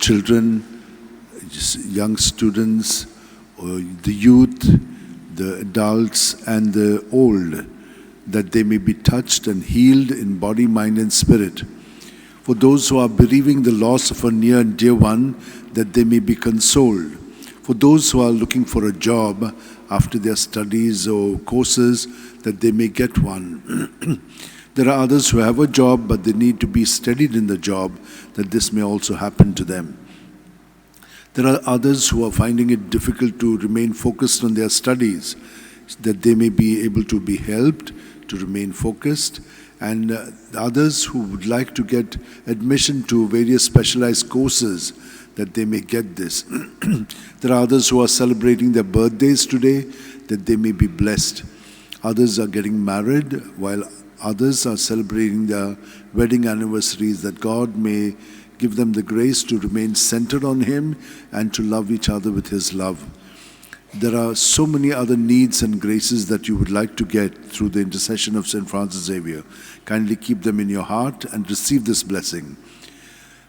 children, young students, or the youth, the adults, and the old, that they may be touched and healed in body, mind, and spirit. For those who are bereaving the loss of a near and dear one, that they may be consoled. For those who are looking for a job after their studies or courses, that they may get one. There are others who have a job, but they need to be steadied in the job, that this may also happen to them. There are others who are finding it difficult to remain focused on their studies, that they may be able to be helped to remain focused, and others who would like to get admission to various specialized courses, that they may get this. There are others who are celebrating their birthdays today, that they may be blessed. Others are getting married, while others are celebrating their wedding anniversaries, that God may give them the grace to remain centered on Him and to love each other with His love. There are so many other needs and graces that you would like to get through the intercession of St. Francis Xavier. Kindly keep them in your heart and receive this blessing.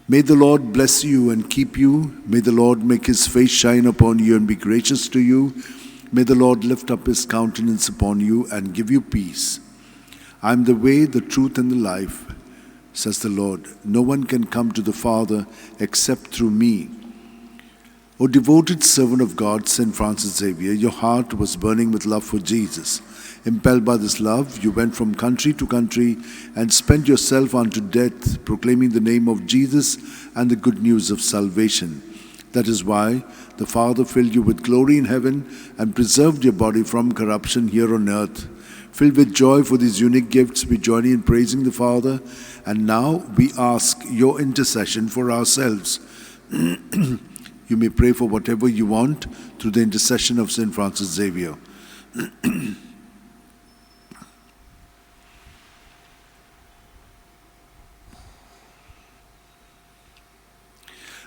May the Lord bless you and keep you. May the Lord make His face shine upon you and be gracious to you. May the Lord lift up His countenance upon you and give you peace. I am the way, the truth, and the life, says the Lord. No one can come to the Father except through me. O devoted servant of God, St. Francis Xavier, your heart was burning with love for Jesus. Impelled by this love, you went from country to country and spent yourself unto death, proclaiming the name of Jesus and the good news of salvation. That is why the Father filled you with glory in heaven and preserved your body from corruption here on earth. Filled with joy for these unique gifts, we join in praising the Father, and now we ask your intercession for ourselves. You may pray for whatever you want through the intercession of St. Francis Xavier.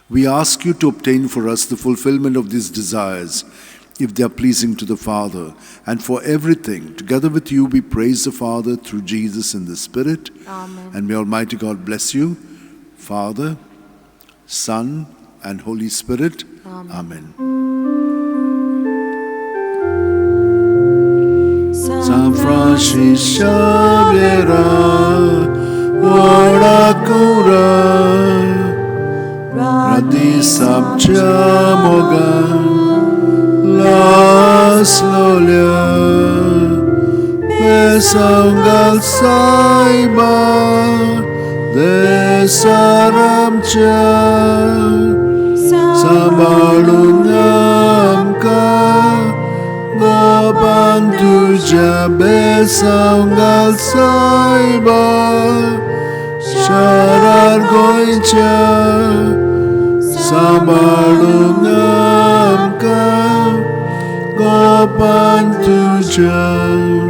We ask you to obtain for us the fulfillment of these desires, if they are pleasing to the Father. And for everything, together with you, we praise the Father through Jesus in the Spirit. Amen. And may Almighty God bless you, Father, Son, and Holy Spirit. Amen. San Francis Xavier, Warakoura, Radi Sabja Mogan, Las Lolia, Pesangal Saiba, Desaramcha. Sabalungam ka Gobantu jabe sangal saiba Sharar goincha Sabalungam ka Gobantu jabe